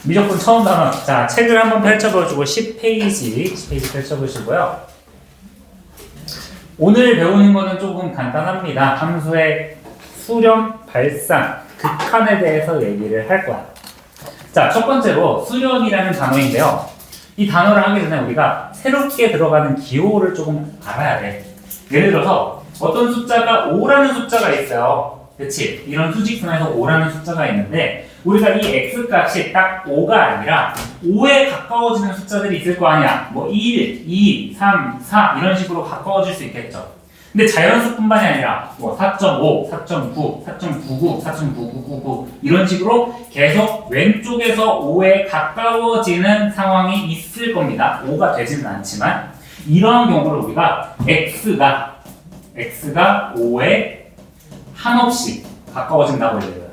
미적분 처음 단원. 자, 책을 한번 펼쳐보시고 10페이지 펼쳐보시고요. 오늘 배우는 거는 조금 간단합니다. 함수의 수렴, 발산, 극한에 대해서 얘기를 할 거야. 자, 첫 번째로 수렴이라는 단어인데요. 이 단어를 하기 전에 우리가 새롭게 들어가는 기호를 조금 알아야 돼. 예를 들어서 어떤 숫자가 5라는 숫자가 있어요. 그치? 이런 수직선에서 5라는 숫자가 있는데 우리가 이 x값이 딱 5가 아니라 5에 가까워지는 숫자들이 있을 거 아니야. 뭐 1, 2, 3, 4 이런 식으로 가까워질 수 있겠죠. 근데 자연수뿐만이 아니라 뭐 4.5, 4.9, 4.99, 4.9999 이런 식으로 계속 왼쪽에서 5에 가까워지는 상황이 있을 겁니다. 5가 되지는 않지만 이러한 경우를 우리가 x가 5에 한없이 가까워진다고 얘기해요.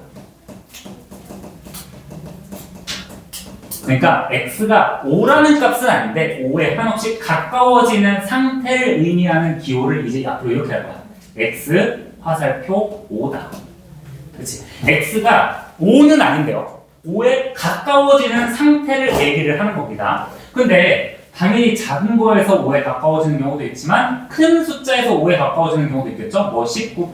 그러니까 x가 5라는 값은 아닌데 5에 한없이 가까워지는 상태를 의미하는 기호를 이제 앞으로 이렇게 할 거야. x 화살표 5다. 그렇지? x가 5는 아닌데요. 5에 가까워지는 상태를 얘기를 하는 겁니다. 근데 당연히 작은 거에서 5에 가까워지는 경우도 있지만 큰 숫자에서 5에 가까워지는 경우도 있겠죠. 뭐 19,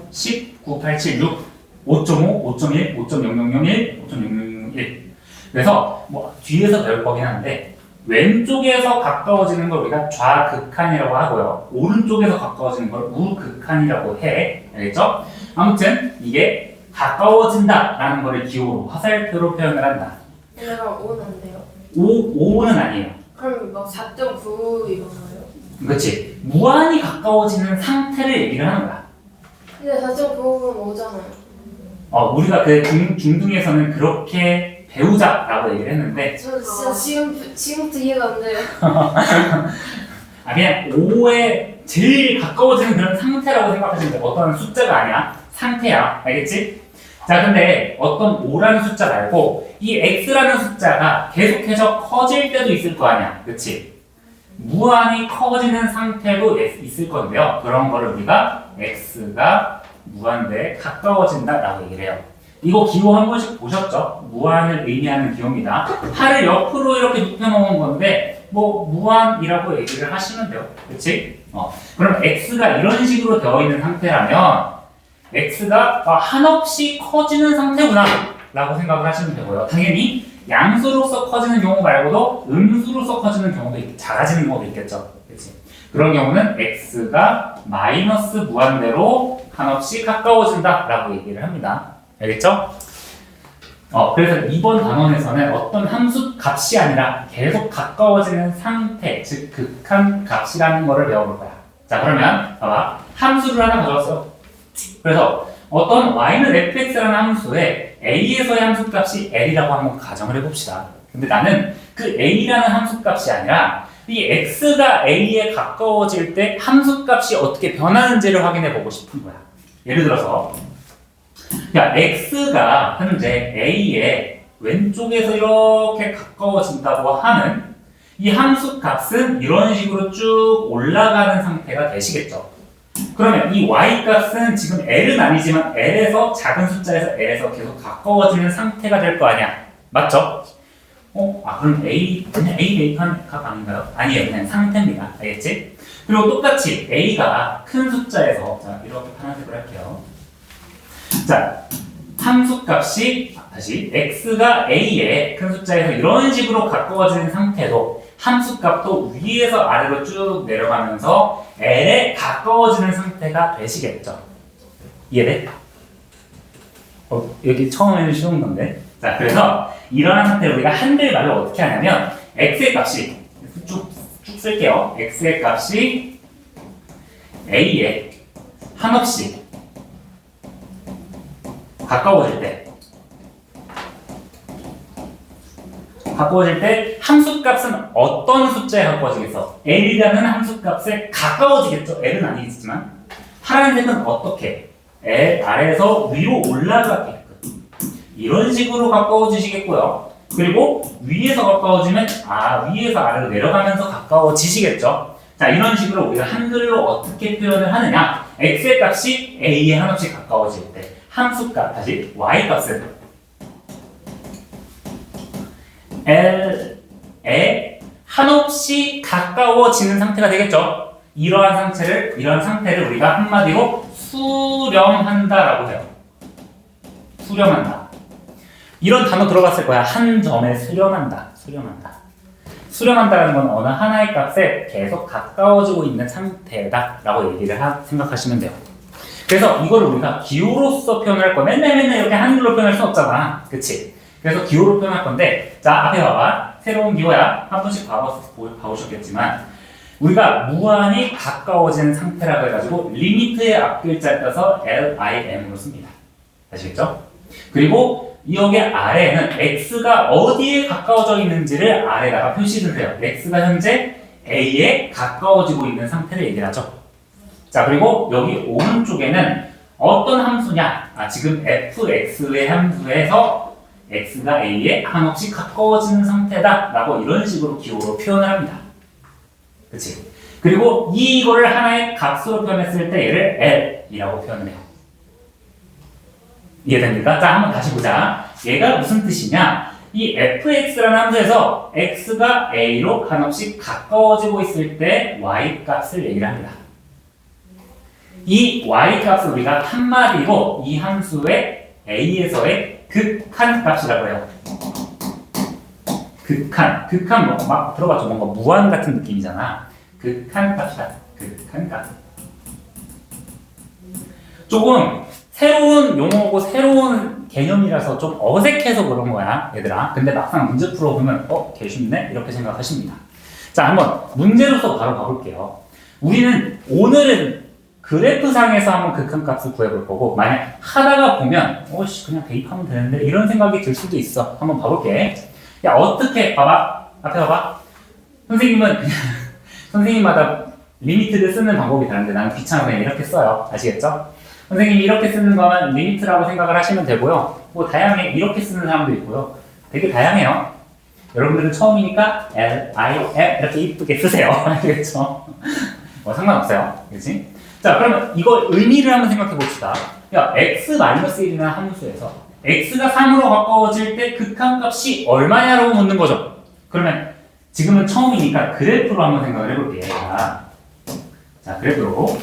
987, 6, 5.5, 5.1, 5.0001, 5.0001 그래서 뭐 뒤에서 배울 거긴 한데 왼쪽에서 가까워지는 걸 우리가 좌극한이라고 하고요. 오른쪽에서 가까워지는 걸 우극한이라고 해. 알겠죠? 아무튼 이게 가까워진다라는 거를 기호로 화살표로 표현을 한다. 얘네가 5는 안 돼요? 5는 아니에요. 그럼 막 4.9 이건가요? 그렇지. 무한히 가까워지는 상태를 얘기를 하는 거야. 근데 4.9는 5잖아요. 우리가 그 중등에서는 그렇게 배우자라고 얘기를 했는데 저 진짜 지금부터 이해가 안 돼요. 그냥 5에 제일 가까워지는 그런 상태라고 생각하시면 돼. 어떤 숫자가 아니야. 상태야. 알겠지? 자, 근데 어떤 5라는 숫자 말고 이 x라는 숫자가 계속해서 커질 때도 있을 거 아니야. 그치? 무한히 커지는 상태도 있을 건데요. 그런 거를 우리가 x가 무한대에 가까워진다라고 얘기를 해요. 이거 기호 한 번씩 보셨죠? 무한을 의미하는 기호입니다. 팔을 옆으로 이렇게 눕혀놓은 건데 뭐 무한이라고 얘기를 하시면 돼요. 그렇지? 그럼 x가 이런 식으로 되어 있는 상태라면 x가 한없이 커지는 상태구나 라고 생각을 하시면 되고요. 당연히 양수로서 커지는 경우 말고도 음수로서 커지는 경우도 작아지는 경우도 있겠죠. 그렇지? 그런 경우는 x가 마이너스 무한대로 한없이 가까워진다 라고 얘기를 합니다. 알겠죠? 그래서 이번 단원에서는 어떤 함수 값이 아니라 계속 가까워지는 상태, 즉 극한 값이라는 거를 배워볼 거야. 자, 그러면 봐봐. 함수를 하나 가져왔어요. 그래서 어떤 y는 fx라는 함수에 a에서의 함수 값이 l이라고 한번 가정을 해봅시다. 근데 나는 그 a라는 함수 값이 아니라 이 x가 a에 가까워질 때 함수 값이 어떻게 변하는지를 확인해 보고 싶은 거야. 예를 들어서 x가 현재 a의 왼쪽에서 이렇게 가까워진다고 하는 이 함수 값은 이런 식으로 쭉 올라가는 상태가 되시겠죠. 그러면 이 y 값은 지금 l은 아니지만 l에서 작은 숫자에서 l에서 계속 가까워지는 상태가 될 거 아니야. 맞죠? 그럼 그냥 a 대입한 값 아닌가요? 아니에요. 그냥 상태입니다. 알겠지? 그리고 똑같이 a가 큰 숫자에서 자, 이렇게 파란색으로 할게요. 자, 함수값이 다시 x가 a의 큰 숫자에서 이런 식으로 가까워지는 상태도 함수값도 위에서 아래로 쭉 내려가면서 l에 가까워지는 상태가 되시겠죠. 이해돼? 여기 처음에는 쉬운 건데. 자, 그래서 이러한 상태를 우리가 한글 말로 어떻게 하냐면 x의 값이 쭉 쓸게요. x의 값이 a에 한없이 가까워질 때 함수값은 어떤 숫자에 가까워지겠어? l이라는 함수값에 가까워지겠죠? l은 아니지만 파란색은 어떻게? l 아래에서 위로 올라가게끔 이런 식으로 가까워지시겠고요. 그리고 위에서 가까워지면 위에서 아래로 내려가면서 가까워지시겠죠? 자, 이런 식으로 우리가 한글로 어떻게 표현을 하느냐? x의 값이 a에 한없이 가까워질 때 함수값 다시 y값은 L에 한없이 가까워지는 상태가 되겠죠. 이러한 상태를 우리가 한마디로 수렴한다라고 해요. 수렴한다. 이런 단어 들어봤을 거야. 한 점에 수렴한다. 수렴한다는 건 어느 하나의 값에 계속 가까워지고 있는 상태다라고 생각하시면 돼요. 그래서 이걸 우리가 기호로서 표현할 거야. 맨날 이렇게 한글로 표현할 수 없잖아. 그치? 그래서 기호로 표현할 건데, 자, 앞에 봐봐. 새로운 기호야. 한 번씩 봐보셨겠지만, 우리가 무한히 가까워지는 상태라고 해가지고, 리미트의 앞글자를 떠서 LIM으로 씁니다. 아시겠죠? 그리고 여기 아래에는 x가 어디에 가까워져 있는지를 아래다가 표시를 해요. x가 현재 a에 가까워지고 있는 상태를 얘기를 하죠. 자, 그리고 여기 오른쪽에는 어떤 함수냐? 지금 fx의 함수에서 x가 a에 한없이 가까워지는 상태다 라고 이런 식으로 기호로 표현을 합니다. 그치? 그리고 이거를 하나의 값으로 표현했을 때 얘를 L이라고 표현을 해요. 이해됩니까? 자, 한번 다시 보자. 얘가 무슨 뜻이냐? 이 fx라는 함수에서 x가 a로 한없이 가까워지고 있을 때 y 값을 얘기를 합니다. 이 y 값을 우리가 한마디로 이 함수의 a에서의 극한 값이라고 해요. 극한 뭐 막 들어봤죠? 뭔가 무한 같은 느낌이잖아. 극한 값이다. 극한 값. 조금 새로운 용어고 새로운 개념이라서 좀 어색해서 그런 거야, 얘들아. 근데 막상 문제 풀어보면 개 쉽네? 이렇게 생각하십니다. 자, 한번 문제로서 바로 가볼게요. 우리는 오늘은 그래프상에서 한번 극한값을 구해볼 거고, 만약 하다가 보면 그냥 대입하면 되는데 이런 생각이 들 수도 있어. 한번 봐볼게. 야, 어떻게 봐봐. 앞에 봐봐. 선생님은 그냥 선생님마다 리미트를 쓰는 방법이 다른데 나는 귀찮아서 그냥 이렇게 써요. 아시겠죠? 선생님이 이렇게 쓰는 거는 리미트라고 생각을 하시면 되고요. 뭐 다양해. 이렇게 쓰는 사람도 있고요. 되게 다양해요. 여러분들은 처음이니까 L, I, M 이렇게 이쁘게 쓰세요. 알겠죠? 상관없어요. 그렇지? 자, 그러면 이거 의미를 한번 생각해 봅시다. 야, x-1이라는 함수에서 x가 3으로 가까워질 때 극한값이 얼마냐라고 묻는 거죠. 그러면 지금은 처음이니까 그래프로 한번 생각을 해볼게요. 자, 그래프로.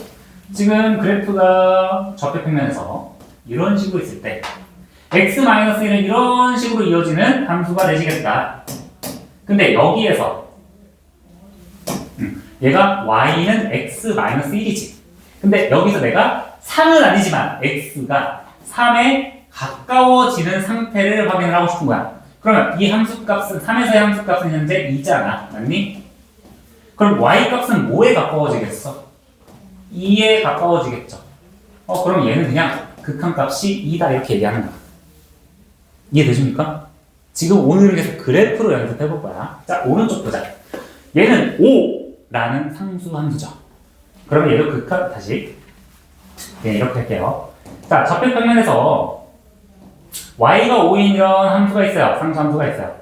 지금 그래프가 좌표 평면에서 이런 식으로 있을 때 x-1은 이런 식으로 이어지는 함수가 되시겠다. 근데 여기에서 얘가 y는 x-1이지. 근데 여기서 내가 3은 아니지만 x가 3에 가까워지는 상태를 확인을 하고 싶은 거야. 그러면 이 함수값은 3에서의 함수값은 현재 2잖아. 맞니? 그럼 y값은 뭐에 가까워지겠어? 2에 가까워지겠죠. 그럼 얘는 그냥 극한값이 2다 이렇게 얘기하는 거야. 이해되십니까? 지금 오늘은 계속 그래프로 연습해 볼 거야. 자, 오른쪽 보자. 얘는 5라는 상수 함수죠. 그러면 얘도 극한 다시 이렇게 할게요. 자, 좌표 평면에서 y가 5인 이런 함수가 있어요. 상수 함수가 있어요.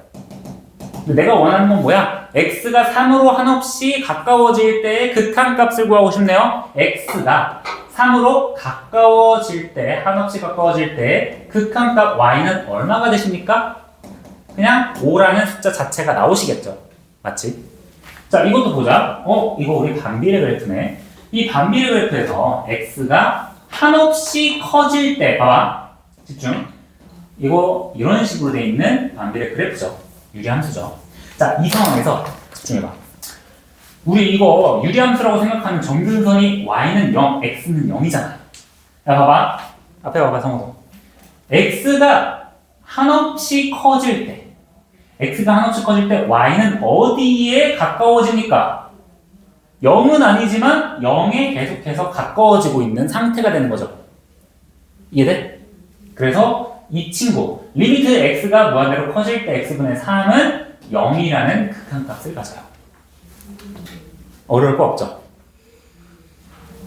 근데 내가 원하는 건 뭐야? x가 3으로 한없이 가까워질 때의 극한값을 구하고 싶네요. x가 3으로 가까워질 때, 한없이 가까워질 때 극한값 y는 얼마가 되십니까? 그냥 5라는 숫자 자체가 나오시겠죠. 맞지? 자, 이것도 보자. 이거 우리 반비례 그래프네. 이 반비례 그래프에서 x가 한없이 커질 때, 봐봐. 집중. 이거 이런 식으로 돼 있는 반비례 그래프죠. 유리함수죠. 자, 이 상황에서 집중해봐. 우리 이거 유리함수라고 생각하는 정근선이 y는 0, x는 0이잖아. 야, 봐봐. 앞에 봐봐, 성호. x가 한없이 커질 때, y는 어디에 가까워집니까? 0은 아니지만 0에 계속해서 가까워지고 있는 상태가 되는 거죠. 이해돼? 그래서 이 친구, 리미트 x가 무한대로 커질 때 x분의 3은 0이라는 극한값을 가져요. 어려울 거 없죠?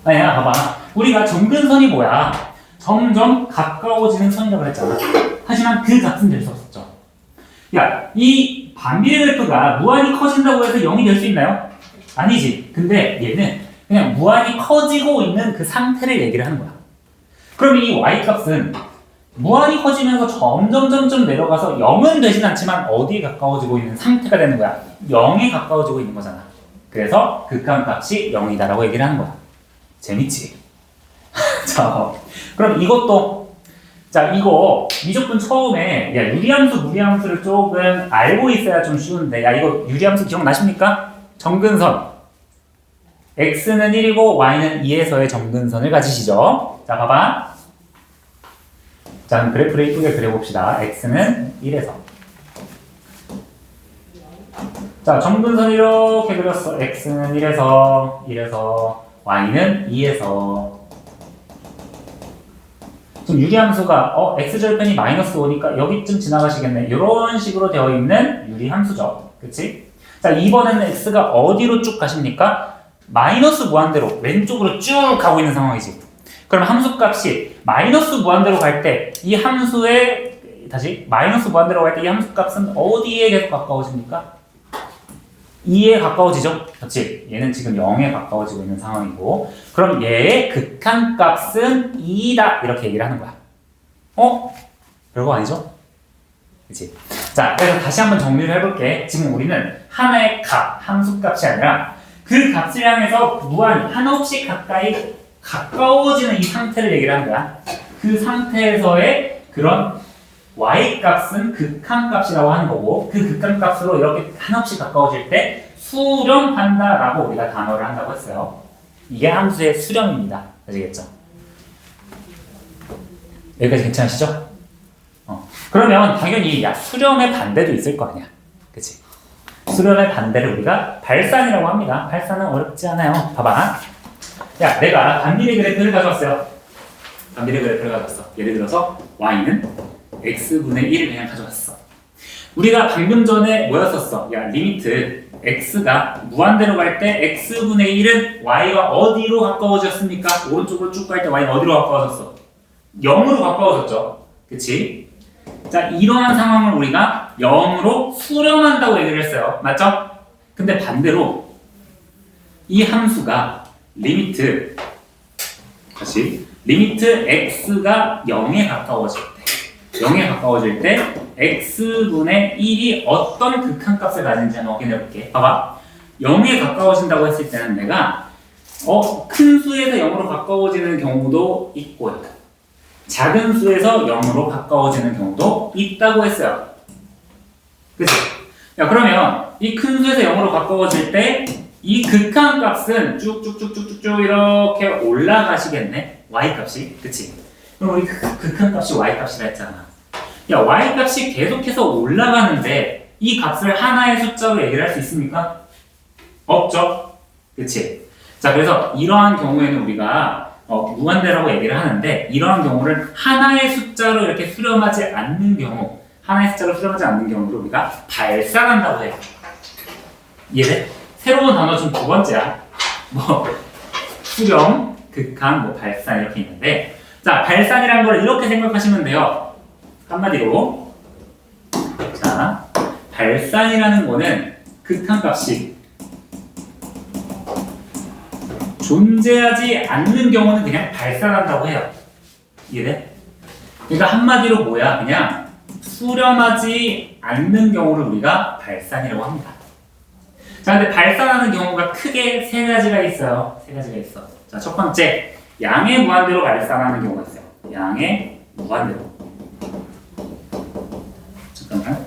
아니야, 봐봐. 우리가 정근선이 뭐야? 점점 가까워지는 선이라고 했잖아. 하지만 그 값은 될 수 없었죠. 야, 이 반비례 그래프가 무한히 커진다고 해서 0이 될 수 있나요? 아니지. 근데 얘는 그냥 무한히 커지고 있는 그 상태를 얘기를 하는 거야. 그럼 이 y 값은 무한히 커지면서 점점 내려가서 0은 되진 않지만 어디에 가까워지고 있는 상태가 되는 거야. 0에 가까워지고 있는 거잖아. 그래서 극한값이 0이다라고 얘기를 하는 거야. 재밌지? 자, 그럼 이것도 자 이거 미적분 처음에 야 유리함수 무리함수를 조금 알고 있어야 좀 쉬운데 야 이거 유리함수 기억나십니까? 정근선 x는 1이고 y는 2에서의 정근선을 가지시죠. 자 봐봐. 자 그럼 그래프를 이쁘게 그려봅시다. x는 1에서 자 정근선 이렇게 그렸어. x는 1에서 y는 2에서 지금 유리함수가 x절편이 마이너스 5니까 여기쯤 지나가시겠네. 이런 식으로 되어 있는 유리함수죠. 그치? 자 이번에는 x가 어디로 쭉 가십니까? 마이너스 무한대로 왼쪽으로 쭉 가고 있는 상황이지. 그럼 함수값이 마이너스 무한대로 갈 때 이 함수의 다시 마이너스 무한대로 갈 때 이 함수값은 어디에 계속 가까워집니까? 2에 가까워지죠? 그렇지? 얘는 지금 0에 가까워지고 있는 상황이고 그럼 얘의 극한값은 2다 이렇게 얘기를 하는 거야. 별거 아니죠? 그치? 자, 그래서 다시 한번 정리를 해볼게. 지금 우리는 하나의 값, 함수값이 아니라 그 값을 향해서 무한히 한없이 가까이 가까워지는 이 상태를 얘기를 하는 거야. 그 상태에서의 그런 y값은 극한값이라고 하는 거고 그 극한값으로 이렇게 한없이 가까워질 때 수렴한다라고 우리가 단어를 한다고 했어요. 이게 함수의 수렴입니다. 아시겠죠? 여기까지 괜찮으시죠? 그러면 당연히 야 수렴의 반대도 있을 거 아니야. 그치? 수렴의 반대를 우리가 발산이라고 합니다. 발산은 어렵지 않아요. 봐봐. 야 내가 반비례 그래프를 가져왔어요. 반비례 그래프를 가져왔어. 예를 들어서 y는 x분의 1을 그냥 가져왔어. 우리가 방금 전에 뭐였었어? 야 리미트 x가 무한대로 갈 때 x분의 1은 y가 어디로 가까워졌습니까? 오른쪽으로 쭉 갈 때 y가 어디로 가까워졌어? 0으로 가까워졌죠. 그치? 자 이러한 상황을 우리가 0으로 수렴한다고 얘기를 했어요. 맞죠? 근데 반대로 이 함수가 리미트 x가 0에 가까워질 때 0에 가까워질 때 x분의 1이 어떤 극한값을 가진지 한번 확인해 볼게. 봐봐. 0에 가까워진다고 했을 때는 내가 큰 수에서 0으로 가까워지는 경우도 있고요. 작은 수에서 0으로 가까워지는 경우도 있다고 했어요. 그치? 야 그러면 이 큰 수에서 0으로 가까워질 때 이 극한값은 쭉쭉쭉쭉쭉 이렇게 올라가시겠네? y값이. 그치? 그럼 우리 극한값이 y값이라 했잖아. 야 y값이 계속해서 올라가는데 이 값을 하나의 숫자로 얘기를 할 수 있습니까? 없죠? 그치? 자 그래서 이러한 경우에는 우리가 무한대라고 얘기를 하는데 이러한 경우를 하나의 숫자로 이렇게 수렴하지 않는 경우 하나의 숫자로 수렴하지 않는 경우를 우리가 발산한다고 해요. 이해돼? 새로운 단어 중 두 번째야. 수렴, 극한, 발산 이렇게 있는데 자 발산이라는 걸 이렇게 생각하시면 돼요. 한마디로 자 발산이라는 거는 극한값이 존재하지 않는 경우는 그냥 발산한다고 해요. 이해돼? 그러니까 한마디로 뭐야? 그냥 수렴하지 않는 경우를 우리가 발산이라고 합니다. 자, 근데 발산하는 경우가 크게 세 가지가 있어요. 세 가지가 있어. 자, 첫 번째, 양의 무한대로 발산하는 경우가 있어요. 양의 무한대로. 잠깐만.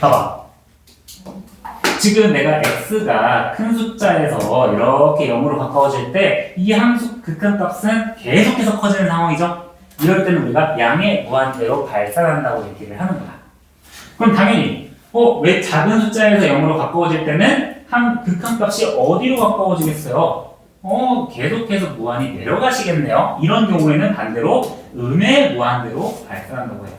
봐봐. 지금 내가 x가 큰 숫자에서 이렇게 0으로 가까워질 때 이 함수 극한값은 계속해서 커지는 상황이죠. 이럴 때는 우리가 양의 무한대로 발산한다고 얘기를 하는 거야. 그럼 당연히 왜 작은 숫자에서 0으로 가까워질 때는 극한값이 어디로 가까워지겠어요? 계속해서 무한히 내려가시겠네요. 이런 경우에는 반대로 음의 무한대로 발산한다고 해요.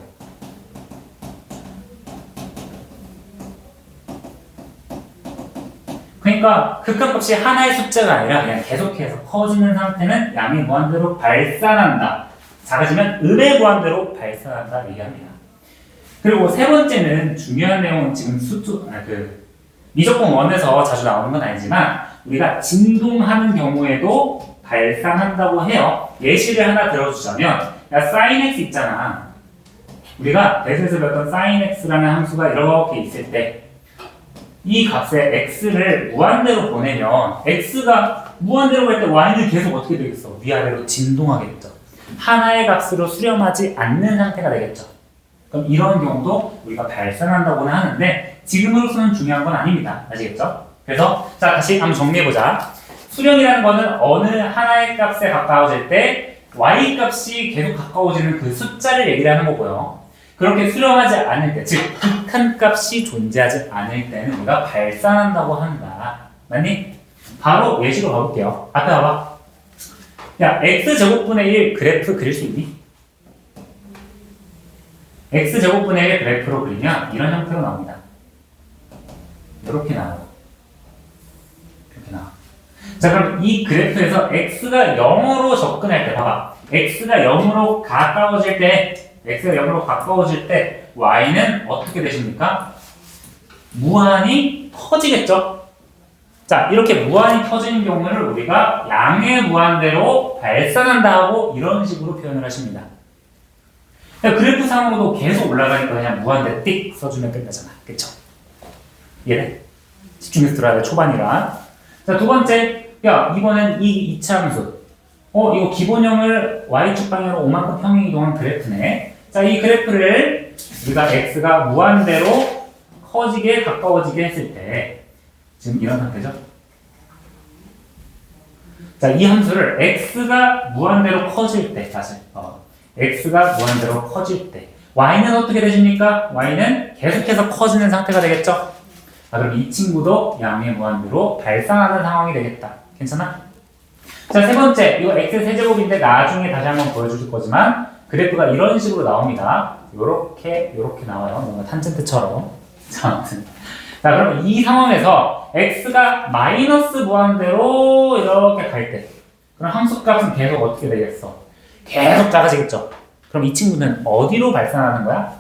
그러니까 극한값이 하나의 숫자가 아니라 그냥 계속해서 커지는 상태는 양의 무한대로 발산한다. 작아지면 음의 무한대로 발산한다 얘기합니다. 그리고 세 번째는 중요한 내용은 지금 미적분 1에서 자주 나오는 건 아니지만 우리가 진동하는 경우에도 발산한다고 해요. 예시를 하나 들어주자면, 야, sin x 있잖아. 우리가 대수에서 배웠던 sin x라는 함수가 이렇게 있을 때, 이 값에 x를 무한대로 보내면, x가 무한대로 갈 때 y는 계속 어떻게 되겠어? 위아래로 진동하겠죠. 하나의 값으로 수렴하지 않는 상태가 되겠죠. 그럼 이런 경우도 우리가 발산한다고는 하는데 지금으로서는 중요한 건 아닙니다. 아시겠죠? 그래서 자 다시 한번 정리해보자. 수렴이라는 거는 어느 하나의 값에 가까워질 때 y 값이 계속 가까워지는 그 숫자를 얘기를 하는 거고요. 그렇게 수렴하지 않을 때, 즉 극한 값이 존재하지 않을 때는 우리가 발산한다고 한다. 맞니? 바로 예시로 가볼게요. 앞에 봐봐. 야, x제곱분의 1 그래프 그릴 수 있니? x제곱분의 1 그래프로 그리면 이런 형태로 나옵니다. 이렇게 나와요. 이렇게 나와. 자, 그럼 이 그래프에서 x가 0으로 접근할 때, 봐봐. x가 0으로 가까워질 때, y는 어떻게 되십니까? 무한히 터지겠죠? 자, 이렇게 무한히 터지는 경우를 우리가 양의 무한대로 발산한다 하고 이런 식으로 표현을 하십니다. 그래프상으로도 계속 올라가니까 그냥 무한대 띡 써주면 끝나잖아. 그쵸? 이해돼? 집중해서 들어야 돼, 초반이라. 자, 두 번째. 야, 이번엔 이 이차함수. 이거 기본형을 y축 방향으로 5만큼 평행 이동한 그래프네. 자, 이 그래프를 우리가 x가 무한대로 커지게 가까워지게 했을 때 지금 이런 상태죠? 자, 이 함수를 x가 무한대로 커질 때 다시 x가 무한대로 커질 때 y는 어떻게 되십니까? y는 계속해서 커지는 상태가 되겠죠? 자, 그럼 이 친구도 양의 무한대로 발산하는 상황이 되겠다. 괜찮아? 자, 세 번째. 이거 x 세제곱인데 나중에 다시 한번 보여줄 거지만 그래프가 이런 식으로 나옵니다. 요렇게 나와요. 뭔가 탄젠트처럼. 자, 아무튼. 자, 그럼 이 상황에서 x가 마이너스 무한대로 이렇게 갈 때, 그럼 함수값은 계속 어떻게 되겠어? 계속 작아지겠죠. 그럼 이 친구는 어디로 발산하는 거야?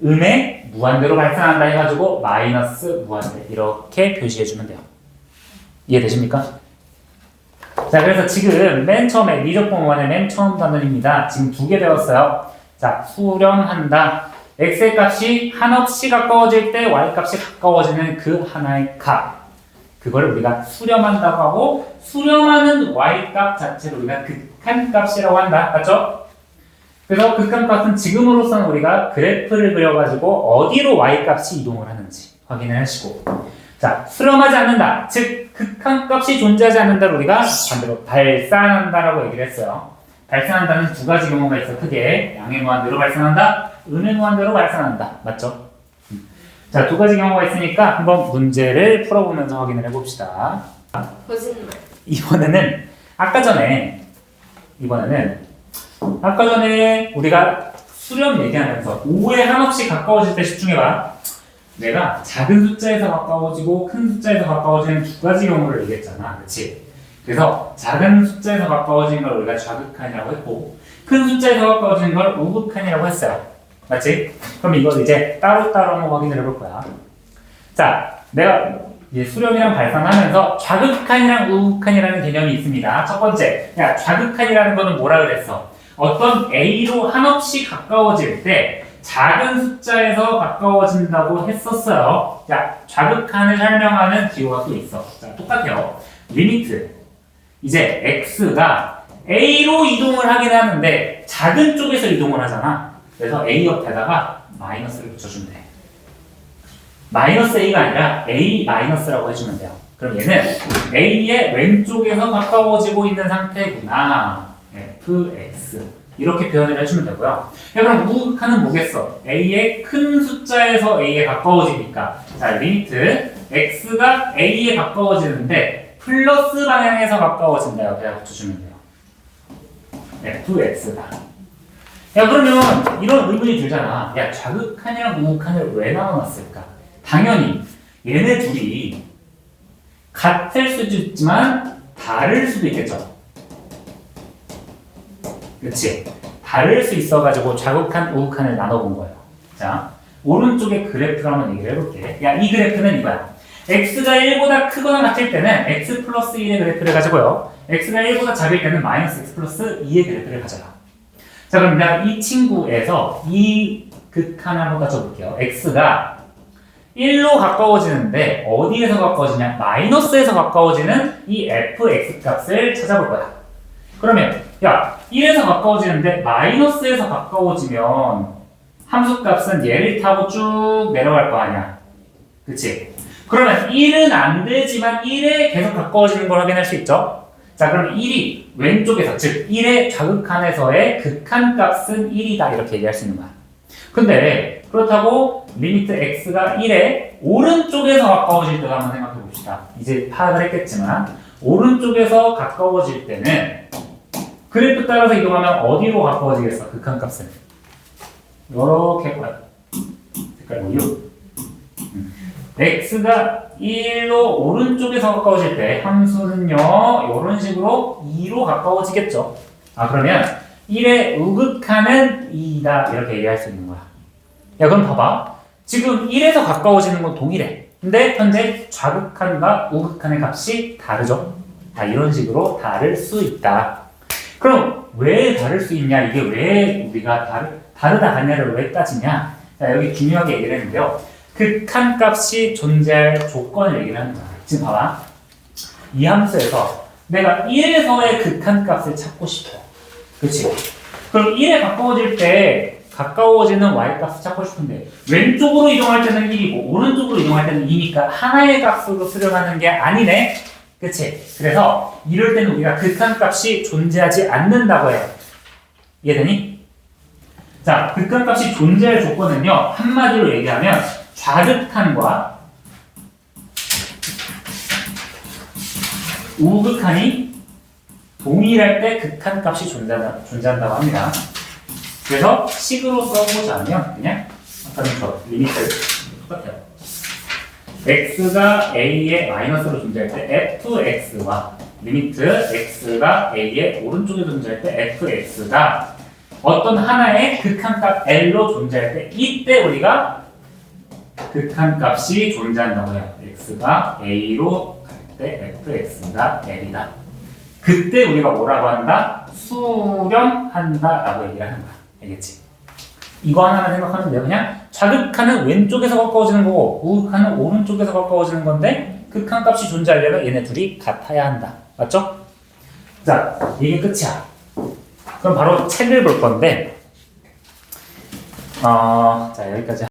음의 무한대로 발산한다 해가지고 마이너스 무한대 이렇게 표시해주면 돼요. 이해되십니까? 자, 그래서 지금 맨 처음에 미적분 1의 맨 처음 단원입니다. 지금 2개 배웠어요. 자, 수렴한다. x의 값이 한없이 가까워질 때 y 값이 가까워지는 그 하나의 값. 그걸 우리가 수렴한다고 하고 수렴하는 y 값 자체를 우리가 극한 값이라고 한다. 맞죠? 그래서 극한 값은 지금으로서는 우리가 그래프를 그려가지고 어디로 y 값이 이동을 하는지 확인을 하시고, 자, 수렴하지 않는다. 즉 극한 값이 존재하지 않는다를 우리가 반대로 발산한다라고 얘기를 했어요. 발산한다는 두 가지 경우가 있어. 크게 양의 무한대로 발산한다, 음의 무한대로 발산한다. 맞죠? 자, 두 가지 경우가 있으니까 한번 문제를 풀어보면서 확인을 해봅시다. 거짓말. 이번에는 아까 전에 우리가 수렴 얘기하면서 5에 한없이 가까워질 때 집중해봐. 내가 작은 숫자에서 가까워지고 큰 숫자에서 가까워지는 두 가지 경우를 얘기했잖아. 그렇지? 그래서 작은 숫자에서 가까워지는 걸 우리가 좌극한이라고 했고 큰 숫자에서 가까워지는 걸 우극한이라고 했어요. 맞지? 그럼 이걸 이제 따로따로 한번 확인을 해볼 거야. 자, 내가 이제 수렴이랑 발산하면서 좌극한이랑 우극한이라는 개념이 있습니다. 첫 번째, 야, 좌극한이라는 거는 뭐라 그랬어? 어떤 A로 한없이 가까워질 때 작은 숫자에서 가까워진다고 했었어요. 자, 좌극한을 설명하는 기호가 또 있어. 자, 똑같아요. 리미트. 이제 x가 a로 이동을 하긴 하는데 작은 쪽에서 이동을 하잖아. 그래서 a 옆에다가 마이너스를 붙여주면 돼. 마이너스 a가 아니라 a 마이너스라고 해주면 돼요. 그럼 얘는 a의 왼쪽에서 가까워지고 있는 상태구나. fx. 이렇게 표현을 해주면 되고요. 야, 그럼 우극한은 뭐겠어? a의 큰 숫자에서 a에 가까워지니까. 자, 리미트 x가 a에 가까워지는데 플러스 방향에서 가까워진다. 옆에다 붙여주면 돼요. fx다. 야, 그러면 이런 의문이 들잖아. 야, 좌극한이랑 우극한을 왜 나눠놨을까? 당연히 얘네 둘이 같을 수도 있지만 다를 수도 있겠죠. 그렇지? 다를 수 있어가지고 좌극한, 우극한을 나눠본 거예요. 자, 오른쪽에 그래프를 한번 얘기를 해볼게. 야, 이 그래프는 이거야. x가 1보다 크거나 같을 때는 x 플러스 1의 그래프를 가지고요. x가 1보다 작을 때는 마이너스 x 플러스 2의 그래프를 가져요. 자, 그럼 내가 이 친구에서 이 극한을 한번 가져볼게요. x가 1로 가까워지는데 어디에서 가까워지냐? 마이너스에서 가까워지는 이 fx 값을 찾아볼 거야. 그러면 야 1에서 가까워지는데 마이너스에서 가까워지면 함수 값은 얘를 타고 쭉 내려갈 거 아니야. 그치? 그러면 1은 안 되지만 1에 계속 가까워지는 걸 확인할 수 있죠? 자, 그럼 1이 왼쪽에서, 즉 1의 좌극한에서의 극한값은 1이다 이렇게 얘기할 수 있는 거야. 근데 그렇다고 리미트 x가 1에 오른쪽에서 가까워질 때도 한번 생각해 봅시다. 이제 파악을 했겠지만 오른쪽에서 가까워질 때는 그래프 따라서 이동하면 어디로 가까워지겠어? 극한값은 요렇게 거야. 색깔 우유. x가 1로 오른쪽에서 가까워질 때 함수는요 이런 식으로 2로 가까워지겠죠. 아, 그러면 1의 우극한은 2다 이렇게 얘기할 수 있는 거야. 야, 그럼 봐봐. 지금 1에서 가까워지는 건 동일해. 근데 현재 좌극한과 우극한의 값이 다르죠. 아, 이런 식으로 다를 수 있다. 그럼 왜 다를 수 있냐? 이게 왜 우리가 다르다 하냐를 왜 따지냐? 자, 여기 중요하게 얘기를 했는데요. 극한값이 존재할 조건을 얘기를 하는 거야. 지금 봐봐. 이 함수에서 내가 1에서의 극한값을 찾고 싶어. 그치? 그럼 1에 가까워질 때 가까워지는 y값을 찾고 싶은데 왼쪽으로 이동할 때는 1이고 오른쪽으로 이동할 때는 2니까 하나의 값으로 수렴하는 게 아니네. 그치? 그래서 이럴 때는 우리가 극한값이 존재하지 않는다고 해요. 이해되니? 자, 극한값이 존재할 조건은요 한마디로 얘기하면 좌극한과 우극한이 동일할 때 극한값이 존재한다고 합니다. 그래서 식으로 써보자면 그냥 아까는 저 리미트 똑같아요. x가 a의 마이너스로 존재할 때 fx와 리미트 x가 a의 오른쪽에 존재할 때 fx가 어떤 하나의 극한값 l로 존재할 때 이때 우리가 극한값이 존재한다고 해요. x가 a로 갈 때 fx가 l이다. 그때 우리가 뭐라고 한다? 수렴한다 라고 얘기를 하는 거야. 알겠지? 이거 하나만 생각하면 돼요. 그냥 좌극한은 왼쪽에서 가까워지는 거고 우극한은 오른쪽에서 가까워지는 건데 극한값이 존재하려면 얘네 둘이 같아야 한다. 맞죠? 자, 이게 끝이야. 그럼 바로 책을 볼 건데 자, 여기까지